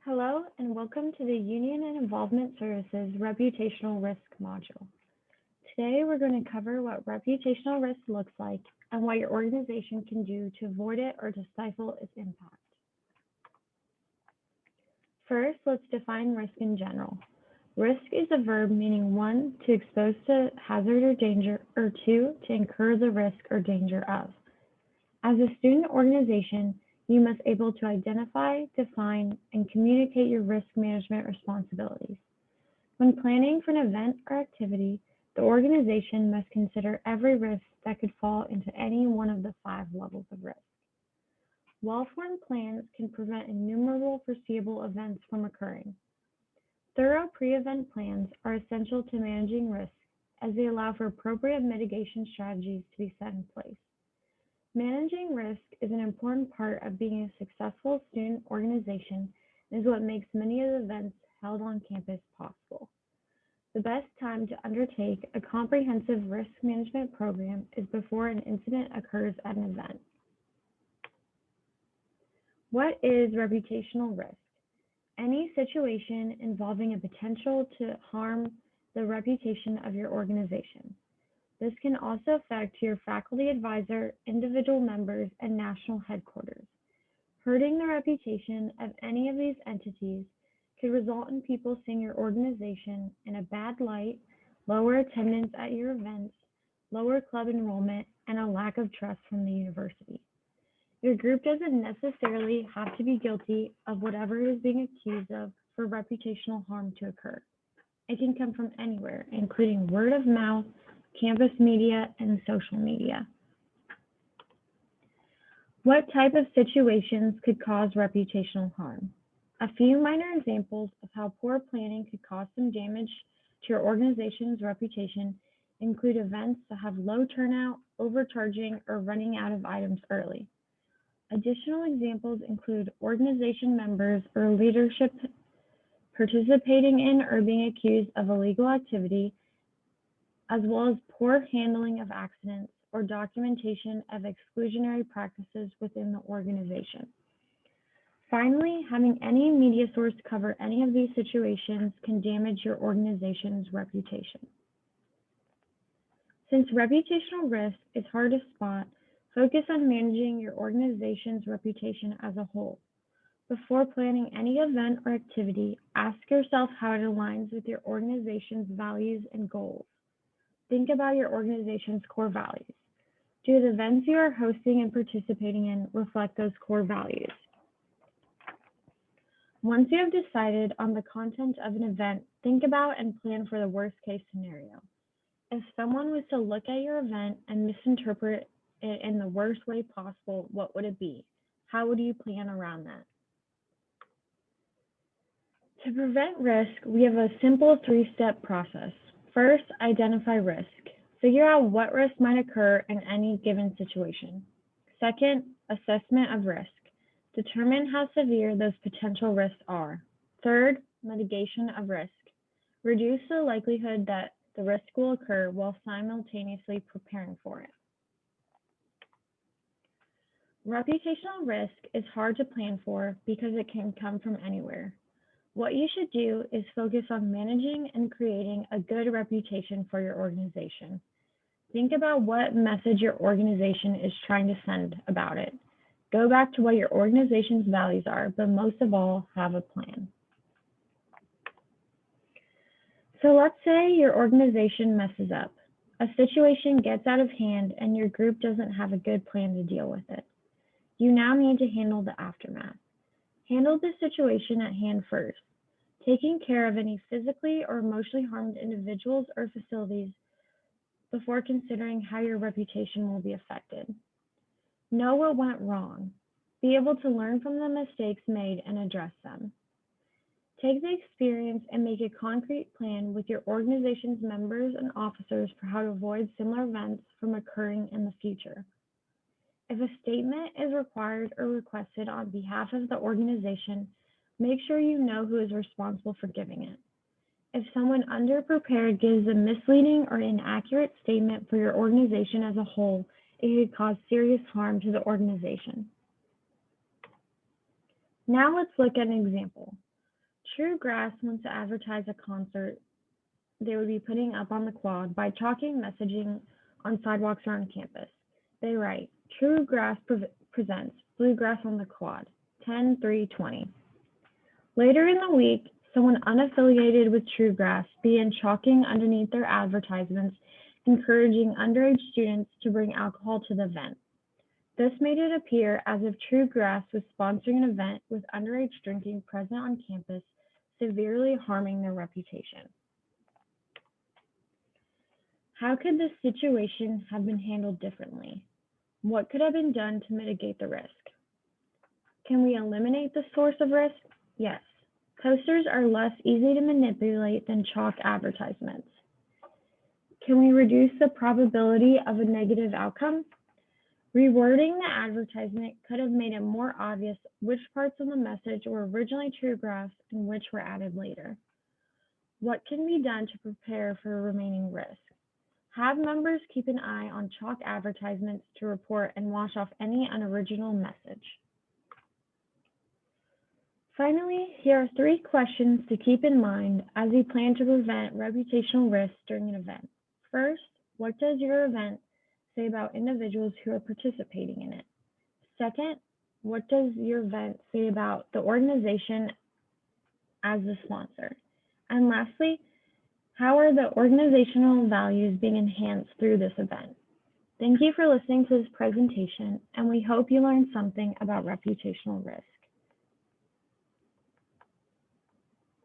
Hello, and welcome to the Union and Involvement Services Reputational Risk module. Today, we're going to cover what reputational risk looks like and what your organization can do to avoid it or to stifle its impact. First, let's define risk in general. Risk is a verb meaning one, to expose to hazard or danger, or two, to incur the risk or danger of. As a student organization, you must be able to identify, define, and communicate your risk management responsibilities. When planning for an event or activity, the organization must consider every risk that could fall into any one of the 5 levels of risk. Well-formed plans can prevent innumerable foreseeable events from occurring. Thorough pre-event plans are essential to managing risk as they allow for appropriate mitigation strategies to be set in place. Managing risk is an important part of being a successful student organization and is what makes many of the events held on campus possible. The best time to undertake a comprehensive risk management program is before an incident occurs at an event. What is reputational risk? Any situation involving a potential to harm the reputation of your organization. This can also affect your faculty advisor, individual members, and national headquarters. Hurting the reputation of any of these entities could result in people seeing your organization in a bad light, lower attendance at your events, lower club enrollment, and a lack of trust from the university. Your group doesn't necessarily have to be guilty of whatever it is being accused of for reputational harm to occur. It can come from anywhere, including word of mouth, campus media, and social media. What type of situations could cause reputational harm? A few minor examples of how poor planning could cause some damage to your organization's reputation include events that have low turnout, overcharging, or running out of items early. Additional examples include organization members or leadership participating in or being accused of illegal activity, as well as poor handling of accidents or documentation of exclusionary practices within the organization. Finally, having any media source cover any of these situations can damage your organization's reputation. Since reputational risk is hard to spot, focus on managing your organization's reputation as a whole. Before planning any event or activity, ask yourself how it aligns with your organization's values and goals. Think about your organization's core values. Do the events you are hosting and participating in reflect those core values? Once you have decided on the content of an event, think about and plan for the worst case scenario. If someone was to look at your event and misinterpret it in the worst way possible, what would it be? How would you plan around that? To prevent risk, we have a simple 3-step process. First, identify risk. Figure out what risk might occur in any given situation. Second, assessment of risk. Determine how severe those potential risks are. Third, mitigation of risk. Reduce the likelihood that the risk will occur while simultaneously preparing for it. Reputational risk is hard to plan for because it can come from anywhere. What you should do is focus on managing and creating a good reputation for your organization. Think about what message your organization is trying to send about it. Go back to what your organization's values are, but most of all, have a plan. So let's say your organization messes up. A situation gets out of hand and your group doesn't have a good plan to deal with it. You now need to handle the aftermath. Handle the situation at hand first, taking care of any physically or emotionally harmed individuals or facilities before considering how your reputation will be affected. Know what went wrong. Be able to learn from the mistakes made and address them. Take the experience and make a concrete plan with your organization's members and officers for how to avoid similar events from occurring in the future. If a statement is required or requested on behalf of the organization, make sure you know who is responsible for giving it. If someone underprepared gives a misleading or inaccurate statement for your organization as a whole, it could cause serious harm to the organization. Now let's look at an example. True Grass wants to advertise a concert they would be putting up on the quad by chalking messaging on sidewalks around campus. They write, True Grass presents Bluegrass on the Quad, 10/3/20. Later in the week, someone unaffiliated with True Grass began chalking underneath their advertisements, encouraging underage students to bring alcohol to the event. This made it appear as if True Grass was sponsoring an event with underage drinking present on campus, severely harming their reputation. How could this situation have been handled differently? What could have been done to mitigate the risk? Can we eliminate the source of risk? Yes. Posters are less easy to manipulate than chalk advertisements. Can we reduce the probability of a negative outcome? Rewording the advertisement could have made it more obvious which parts of the message were originally True Grass and which were added later. What can be done to prepare for remaining risk? Have members keep an eye on chalk advertisements to report and wash off any unoriginal message. Finally, here are 3 questions to keep in mind as you plan to prevent reputational risks during an event. First, what does your event say about individuals who are participating in it? Second, what does your event say about the organization as the sponsor? And lastly, how are the organizational values being enhanced through this event? Thank you for listening to this presentation, and we hope you learned something about reputational risk.